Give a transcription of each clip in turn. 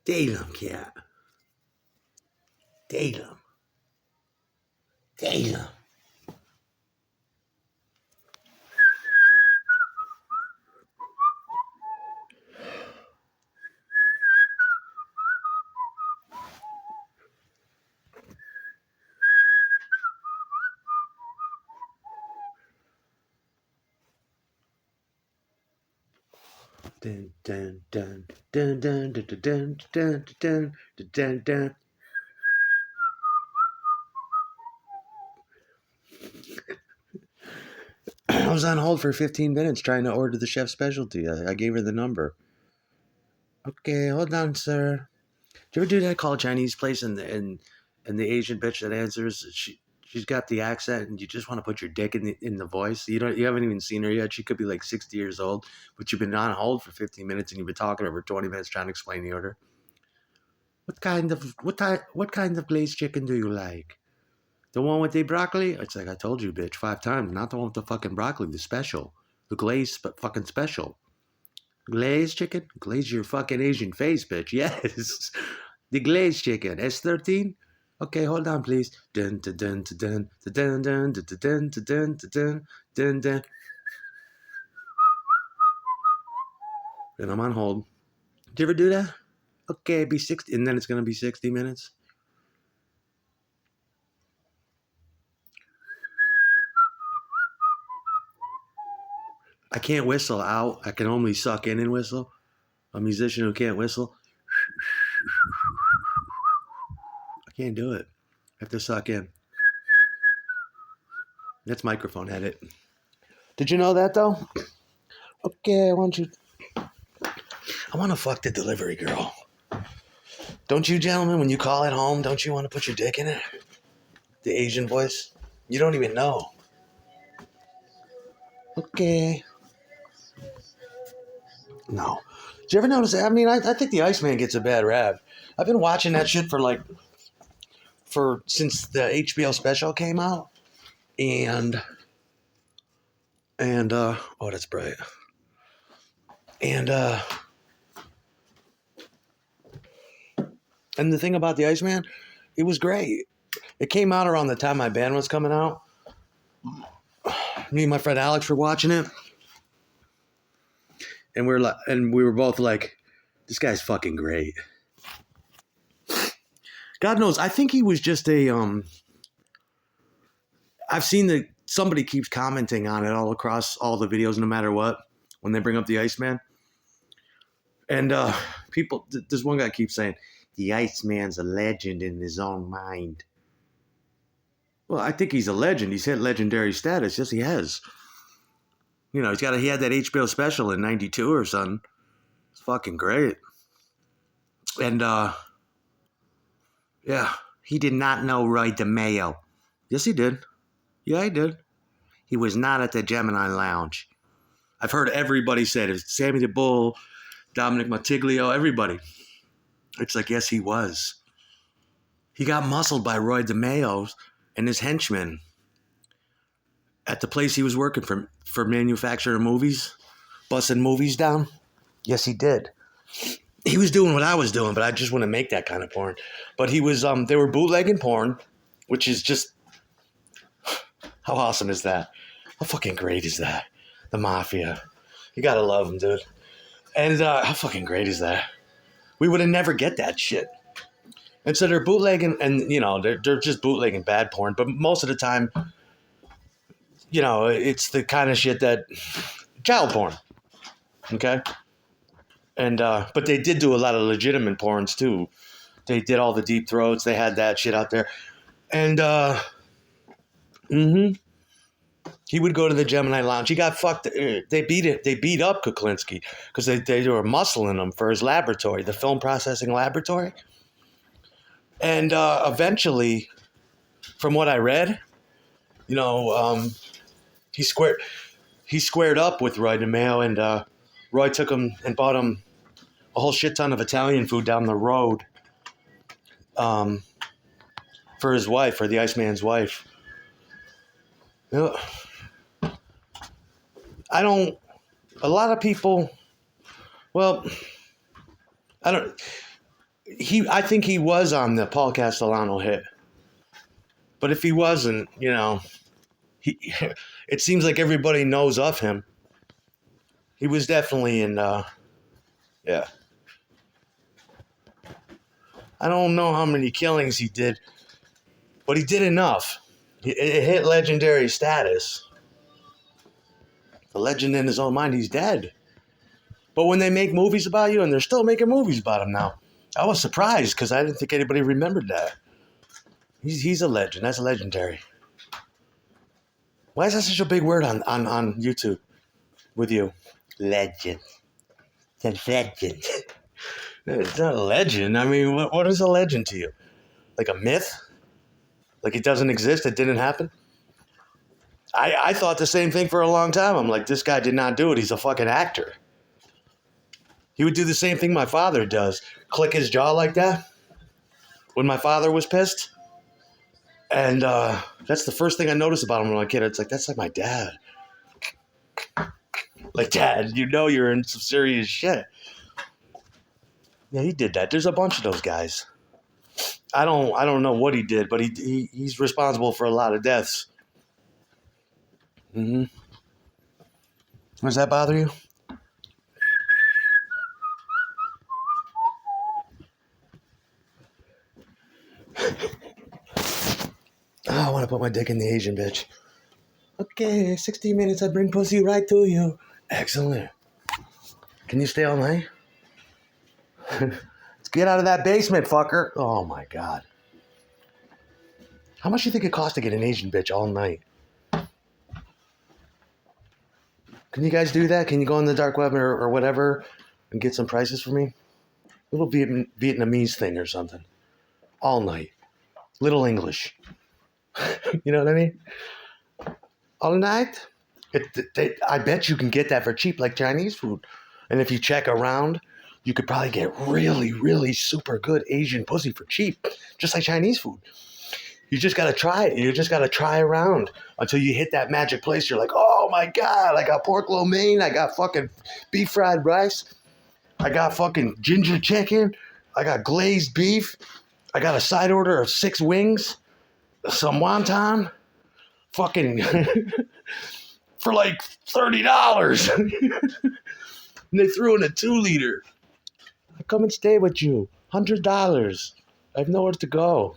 Damn, cat. Damn. Damn. Dun dun dun dun dun dun dun dun dun dun dun dun. I was on hold for 15 minutes trying to order the chef's specialty. I gave her the number. Okay, hold on, sir. Do you ever do that? Call a Chinese place and the Asian bitch that answers, she's got the accent and you just want to put your dick in the voice. You haven't even seen her yet. She could be like 60 years old, but you've been on hold for 15 minutes and you've been talking to her for 20 minutes trying to explain the order. What kind of glazed chicken do you like? The one with the broccoli? It's like I told you, bitch, 5 times. Not the one with the fucking broccoli, the special. The glazed but fucking special. Glazed chicken? Glaze your fucking Asian face, bitch. Yes. The glazed chicken. S13? Okay, hold on, please. Dun dun dun dun dun dun dun dun dun dun dun dun dun. And I'm on hold. Did you ever do that? Okay, be 60, and then it's gonna be 60 minutes. I can't whistle out. I can only suck in and whistle. A musician who can't whistle, I can't do it. I have to suck in. That's microphone edit. Did you know that though? Okay, I want to fuck the delivery girl. Don't you, gentlemen, when you call at home, don't you want to put your dick in it? The Asian voice? You don't even know. Okay. No. Did you ever notice that? I mean, I think the Iceman gets a bad rap. I've been watching that shit since the HBO special came out. And oh, that's bright. And the thing about the Iceman, it was great. It came out around the time my band was coming out. Me and my friend Alex were watching it. And we were both like, this guy's fucking great. God knows, I think he was just I've seen that somebody keeps commenting on it all across all the videos, no matter what, when they bring up the Iceman. And this one guy keeps saying, the Iceman's a legend in his own mind. Well, I think he's a legend. He's hit legendary status. Yes, he has. You know, he had that HBO special in 92 or something. It's fucking great. And, yeah, he did not know Roy DeMeo. Yes, he did. Yeah, he did. He was not at the Gemini Lounge. I've heard everybody say it. Sammy the Bull, Dominic Martiglio, everybody. It's like, yes, he was. He got muscled by Roy DeMeo and his henchmen at the place he was working for manufacturing movies, busting movies down. Yes, he did. He was doing what I was doing, but I just wouldn't make that kind of porn. But he was, they were bootlegging porn, which is just, how awesome is that? How fucking great is that? The Mafia. You gotta love them, dude. And how fucking great is that? We would have never get that shit. And so they're bootlegging, and, you know, they're just bootlegging bad porn. But most of the time, you know, it's the kind of shit that, child porn. Okay? And, but they did do a lot of legitimate porns, too. They did all the deep throats. They had that shit out there. And, he would go to the Gemini Lounge. He got fucked. They beat up Kuklinski because they were muscling him for his laboratory, the film processing laboratory. And eventually, from what I read, you know, he squared up with Roy DeMeo, and Roy took him and bought him a whole shit ton of Italian food down the road for his wife, for the Iceman's wife. You know, a lot of people, well, I don't, I think he was on the Paul Castellano hit. But if he wasn't, he it seems like everybody knows of him. He was definitely in yeah. I don't know how many killings he did, but he did enough. It hit legendary status. The legend in his own mind, he's dead. But when they make movies about you, and they're still making movies about him now, I was surprised because I didn't think anybody remembered that. He's a legend. That's legendary. Why is that such a big word on YouTube with you? Legend. It's a legend. It's not a legend. I mean, what is a legend to you? Like a myth? Like it doesn't exist? It didn't happen? I thought the same thing for a long time. I'm like, this guy did not do it. He's a fucking actor. He would do the same thing my father does. Click his jaw like that when my father was pissed. And that's the first thing I noticed about him when I was a kid. It's like, that's like my dad. Like, Dad, you're in some serious shit. Yeah, he did that. There's a bunch of those guys. I don't know what he did, but he's responsible for a lot of deaths. Mm-hmm. Does that bother you? I want to put my dick in the Asian bitch. Okay, 60 minutes, I bring pussy right to you. Excellent. Can you stay all night? Let's get out of that basement, fucker. Oh, my God. How much do you think it costs to get an Asian bitch all night? Can you guys do that? Can you go on the dark web or whatever and get some prices for me? A little Vietnamese thing or something. All night. Little English. You know what I mean? All night? I bet you can get that for cheap like Chinese food. And if you check around, you could probably get really, really super good Asian pussy for cheap. Just like Chinese food. You just got to try it. You just got to try around until you hit that magic place. You're like, oh my God, I got pork lo mein. I got fucking beef fried rice. I got fucking ginger chicken. I got glazed beef. I got a side order of 6 wings. Some wonton. Fucking for like $30. And they threw in a 2-liter. I come and stay with you. $100. I have nowhere to go.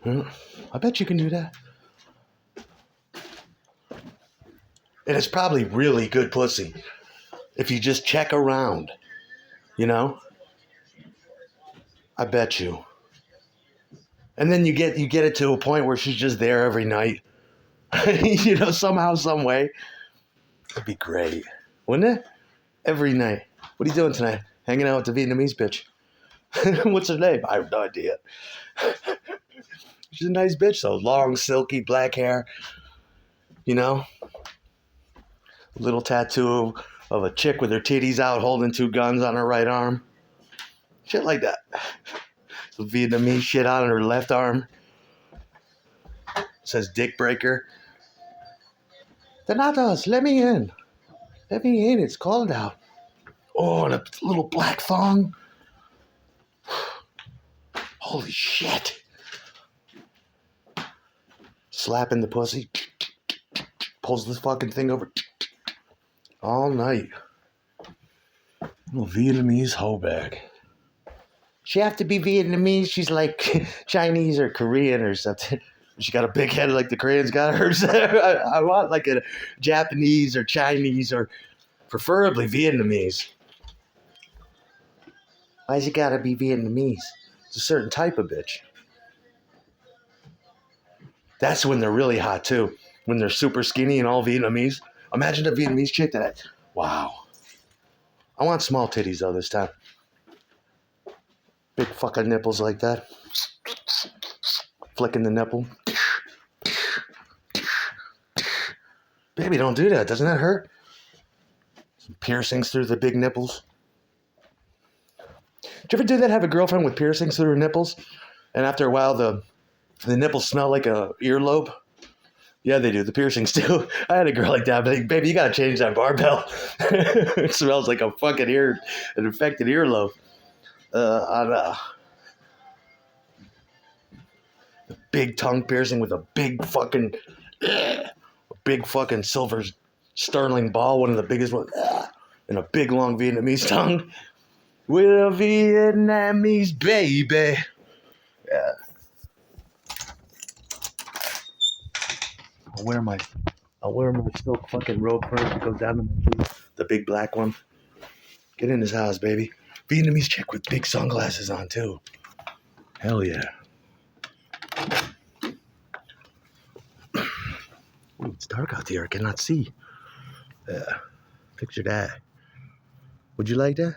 I bet you can do that. And it's probably really good pussy if you just check around, I bet you. And then you get it to a point where she's just there every night, somehow, some way. It'd be great, wouldn't it? Every night. What are you doing tonight? Hanging out with the Vietnamese bitch. What's her name? I have no idea. She's a nice bitch, though. Long, silky, black hair. A little tattoo of a chick with her titties out holding 2 guns on her right arm. Shit like that. Some Vietnamese shit on her left arm. It says dick breaker. Donatos, let me in. Let me in. It's cold out. Oh, and a little black thong. Holy shit. Slapping the pussy. Pulls this fucking thing over. All night. Little Vietnamese hoe bag. She have to be Vietnamese. She's like Chinese or Korean or something. She got a big head like the Koreans got hers. I want like a Japanese or Chinese or preferably Vietnamese. Why's it gotta be Vietnamese? It's a certain type of bitch. That's when they're really hot too. When they're super skinny and all Vietnamese. Imagine a Vietnamese chick that. Wow. I want small titties though this time. Big fucking nipples like that. Flicking the nipple. Baby, don't do that. Doesn't that hurt? Some piercings through the big nipples. Did you ever do that? Have a girlfriend with piercings through her nipples? And after a while, the nipples smell like a earlobe? Yeah, they do. The piercings do. I had a girl like that. But baby, you got to change that barbell. It smells like a fucking an infected earlobe. on a big tongue piercing with a big fucking silver sterling ball, one of the biggest ones, and a big long Vietnamese tongue with a Vietnamese baby. Yeah. I'll wear my silk fucking robe first. It goes down to my feet. The big black one. Get in his house, baby. Vietnamese chick with big sunglasses on too. Hell yeah. Ooh, it's dark out here. I cannot see. Yeah. Picture that. Would you like that?